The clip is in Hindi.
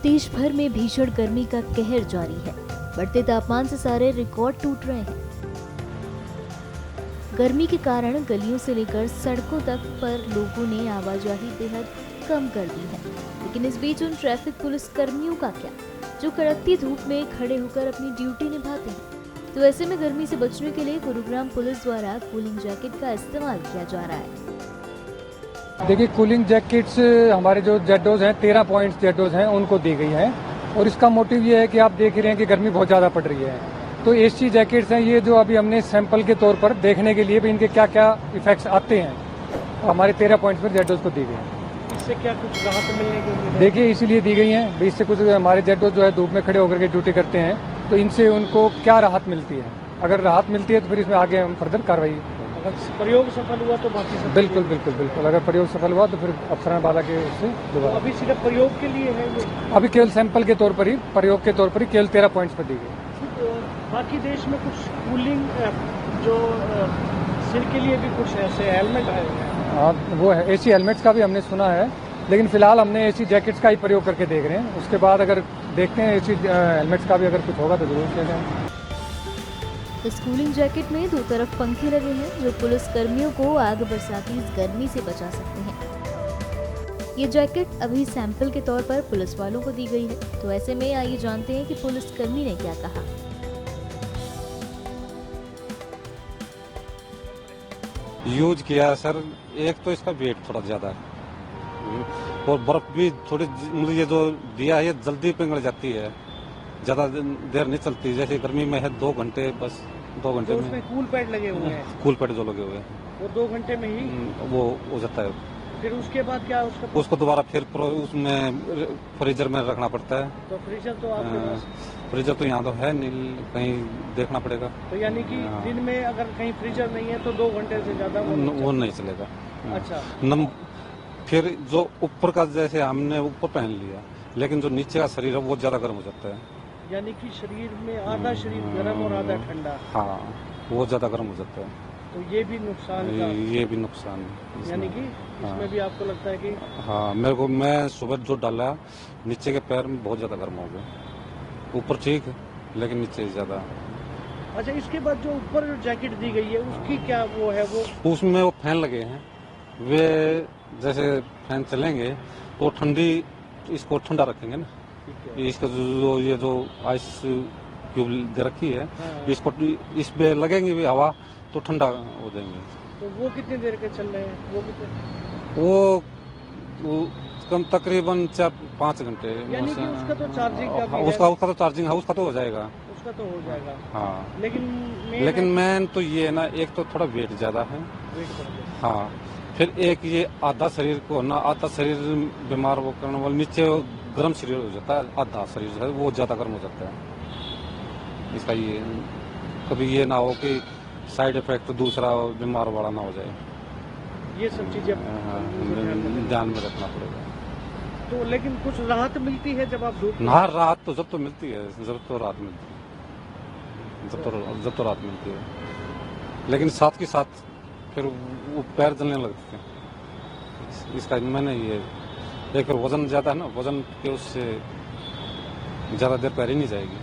देश भर में भीषण गर्मी का कहर जारी है। बढ़ते तापमान से सारे रिकॉर्ड टूट रहे हैं। गर्मी के कारण गलियों से लेकर सड़कों तक पर लोगों ने आवाजाही बेहद कम कर दी है। लेकिन इस बीच उन ट्रैफिक पुलिस कर्मियों का क्या, जो कड़कती धूप में खड़े होकर अपनी ड्यूटी निभाते हैं। तो ऐसे में गर्मी से बचने के लिए गुरुग्राम पुलिस द्वारा कूलिंग जैकेट का इस्तेमाल किया जा रहा है। देखिए, कूलिंग जैकेट्स हमारे जो जेडोज हैं 13 पॉइंट्स जेडोज हैं उनको दी गई हैं और इसका मोटिव ये है कि आप देख रहे हैं कि गर्मी बहुत ज़्यादा पड़ रही है। तो एसी जैकेट्स हैं ये, जो अभी हमने सैंपल के तौर पर देखने के लिए भी इनके क्या क्या इफेक्ट्स आते हैं, हमारे 13 पॉइंट्स में जेडोज को दी गई हैं। इससे क्या कुछ राहत मिलने की उम्मीद है? देखिए, इसीलिए दी गई हैं भी इससे कुछ हमारे जेडोज जो है धूप में खड़े होकर के ड्यूटी करते हैं, तो इनसे उनको क्या राहत मिलती है। अगर राहत मिलती है तो फिर इसमें आगे हम फर्दर कार्रवाई। अगर प्रयोग सफल हुआ तो बाकी सब बिल्कुल बिल्कुल बिल्कुल, अगर प्रयोग सफल हुआ तो फिर अफसराबाद के उससे तो दोबारा। अभी सिर्फ प्रयोग के लिए है ये? अभी केवल सैंपल के तौर पर ही, प्रयोग के तौर पर ही केवल 13 पॉइंट्स पर दी गई। तो बाकी देश में कुछ कूलिंग जो सिर के लिए भी कुछ ऐसे हेलमेट आए हैं। हाँ, वो है एसी हेलमेट्स का भी हमने सुना है, लेकिन फिलहाल हमने एसी जैकेट्स का ही प्रयोग करके देख रहे हैं। उसके बाद अगर देखते हैं एसी हेलमेट्स का भी अगर कुछ होगा तो जरूर किया जाएगा। इस कूलिंग जैकेट में 2 तरफ पंखे लगे हैं, जो पुलिस कर्मियों को आग बरसाती इस गर्मी से बचा सकते हैं। ये जैकेट अभी सैंपल के तौर पर पुलिस वालों को दी गई है। तो ऐसे में आइए जानते हैं कि पुलिस कर्मी ने क्या कहा। यूज किया सर, एक तो इसका वेट थोड़ा ज्यादा है और बर्फ भी थोड़ी, मतलब ये जो दिया है ये जल्दी पिघल जाती है, ज्यादा देर नहीं चलती। जैसे गर्मी में है 2 घंटे, बस 2 घंटे तो में उसमें कूल पैड लगे हुए हैं, कूल पैड जो लगे हुए हैं वो 2 घंटे में ही वो हो जाता है। फिर उसके बाद क्या उसका उसको दोबारा फिर उसमें फ्रीजर में रखना पड़ता है। तो फ्रीजर तो आपके पास, फ्रीजर तो यहाँ तो है नहीं, कहीं देखना पड़ेगा। तो यानी कि दिन में अगर कहीं फ्रीजर नहीं है तो 2 घंटे से ज्यादा वो नहीं चलेगा। अच्छा, फिर जो ऊपर का जैसे हमने ऊपर पहन लिया, लेकिन जो नीचे का शरीर है वो ज्यादा गर्म हो जाता है। यानी कि शरीर में आधा शरीर गर्म और आधा ठंडा। हाँ, वो ज्यादा गर्म हो जाता है। तो ये भी नुकसान का, ये भी नुकसान है यानी कि इसमें भी आपको लगता है कि हाँ, मैं सुबह जो डाला नीचे के पैर में बहुत ज्यादा गर्म हो गए। ऊपर ठीक है लेकिन नीचे ज्यादा। अच्छा, इसके बाद जो ऊपर जो जैकेट दी गई है उसकी क्या वो है? वो उसमें वो फैन लगे हैं, वे जैसे फैन चलेंगे तो ठंडी, इसको ठंडा रखेंगे ना। इसका जो ये जो आइस क्यूब दे रखी है, इसको इसमें लगेंगे भी हवा तो ठंडा हो जाएंगे। तो वो कितनी देर के चल रहे हैं? वो कितने, वो कम तकरीबन 4-5 घंटे। यानी कि उसका तो चार्जिंग का भी उसका तो चार्जिंग है, उसका तो हो जाएगा। उसका तो हो जाएगा। हाँ, लेकिन मेन तो ये है ना, एक तो थोड़ा वेट ज्यादा है। वेट बढ़ गया। हाँ, फिर एक ये आधा शरीर को ना, आधा शरीर बीमार वो करने वाले, नीचे गर्म शरीर हो जाता है, आधा शरीर जो है वो ज्यादा गर्म हो जाता है। इसका ये कभी ये ना हो कि साइड इफेक्ट दूसरा बीमार वाला ना हो जाए, ये सब चीजें ध्यान में रखना पड़ेगा। तो लेकिन कुछ राहत मिलती है जब आप धूप में? हाँ, राहत तो जब तो मिलती है, जब तो राहत मिलती है, जब तो राहत मिलती है, लेकिन साथ के साथ फिर वो पैर जलने लगते हैं। इसका मैंने ये एक वजन ज्यादा है ना, वजन के उससे ज्यादा देर पैर ही नहीं जाएगी।